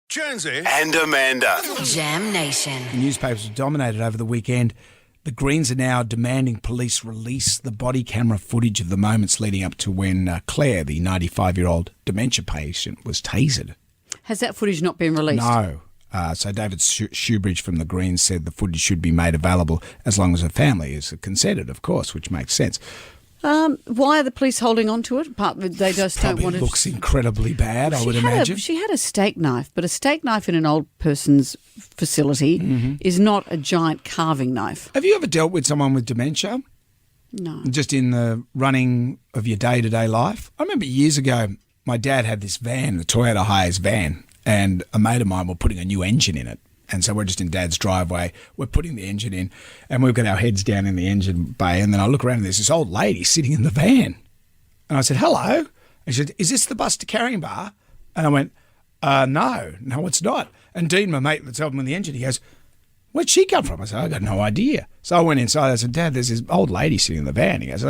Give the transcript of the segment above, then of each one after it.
Jonesy and Amanda. Jam Nation. The newspapers were dominated over the weekend. The Greens are now demanding police release the body camera footage of the moments leading up to when Claire, the 95-year-old dementia patient, was tasered. Has that footage not been released? No. So David Shoebridge from the Greens said the footage should be made available as long as her family is consented, of course, which makes sense. Why are the police holding on to it? They just don't want It to. looks incredibly bad, I would imagine. She had a steak knife, but a steak knife in an old person's facility is not a giant carving knife. Have you ever dealt with someone with dementia? No. Just in the running of your day-to-day life? I remember years ago, my dad had this van, the Toyota Hiace van, and a mate of mine were putting a new engine in it. And so we're just in Dad's driveway, we're putting the engine in, and we've got our heads down in the engine bay, and then I look around and there's this old lady sitting in the van. And I said, hello. And she said, is this the bus to Carrying-Bar? And I went, no, it's not. And Dean, my mate that's helping with the engine, he goes, where'd she come from? I said, I got no idea. So I went inside, I said, Dad, there's this old lady sitting in the van. He goes,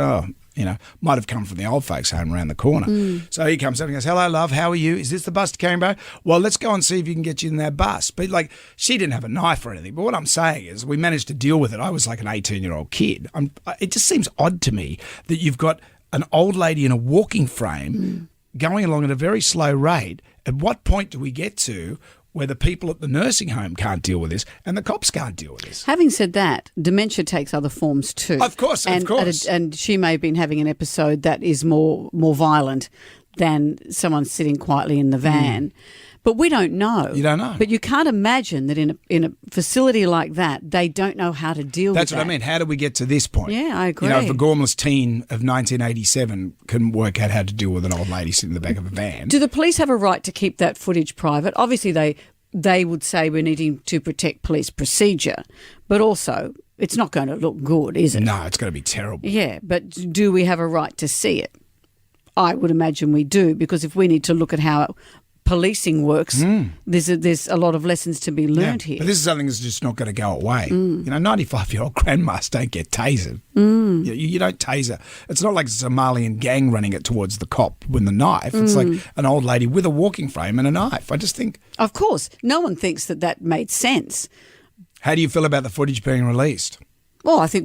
might have come from the old folks' home around the corner. So he comes up and goes, hello, love, how are you? Is this the bus to Carrying-Bar? Well, let's go and see if you can get you in that bus. But, she didn't have a knife or anything. But what I'm saying is we managed to deal with it. I was like an 18-year-old kid. It just seems odd to me that you've got an old lady in a walking frame going along at a very slow rate. At what point do we get to where the people at the nursing home can't deal with this and the cops can't deal with this? Having said that, dementia takes other forms too. Of course. And she may have been having an episode that is more violent than someone sitting quietly in the van. But we don't know. You don't know. But you can't imagine that in a facility like that, they don't know how to deal with that. That's what I mean. How do we get to this point? Yeah, I agree. If a gormless teen of 1987 can work out how to deal with an old lady sitting in the back of a van. Do the police have a right to keep that footage private? Obviously, they would say we're needing to protect police procedure, but also it's not going to look good, is it? No, it's going to be terrible. Yeah, but do we have a right to see it? I would imagine we do, because if we need to look at how policing works, there's a lot of lessons to be learned here. But this is something that's just not going to go away. 95-year-old grandmas don't get tasered. You don't taser. It's not like a Somalian gang running it towards the cop with the knife. It's like an old lady with a walking frame and a knife. I just think... Of course. No one thinks that made sense. How do you feel about the footage being released? Well, I think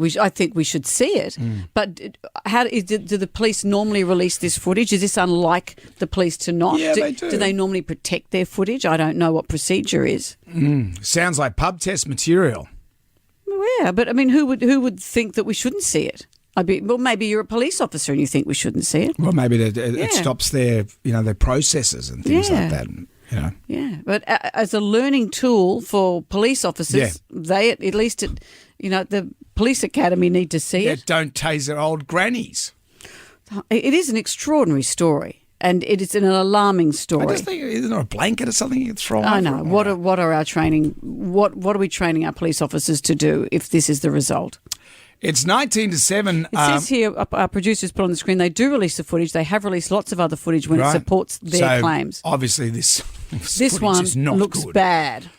we should see it. But do the police normally release this footage? Is this unlike the police to not? Yeah, they do. Do they normally protect their footage? I don't know what procedure is. Sounds like pub test material. Well, yeah, but I mean, who would think that we shouldn't see it? Maybe you're a police officer and you think we shouldn't see it. Well, maybe it stops their processes and things like that. Yeah, but as a learning tool for police officers, they at least the police academy need to see it. Don't taser old grannies. It is an extraordinary story, and it is an alarming story. I just think, isn't there a blanket or something you can throw over? I know. What are our training? What are we training our police officers to do if this is the result? It's 19 to 7. It says here, our producers put on the screen, they do release the footage. They have released lots of other footage when it supports their claims. Obviously, this one is not looks good. bad.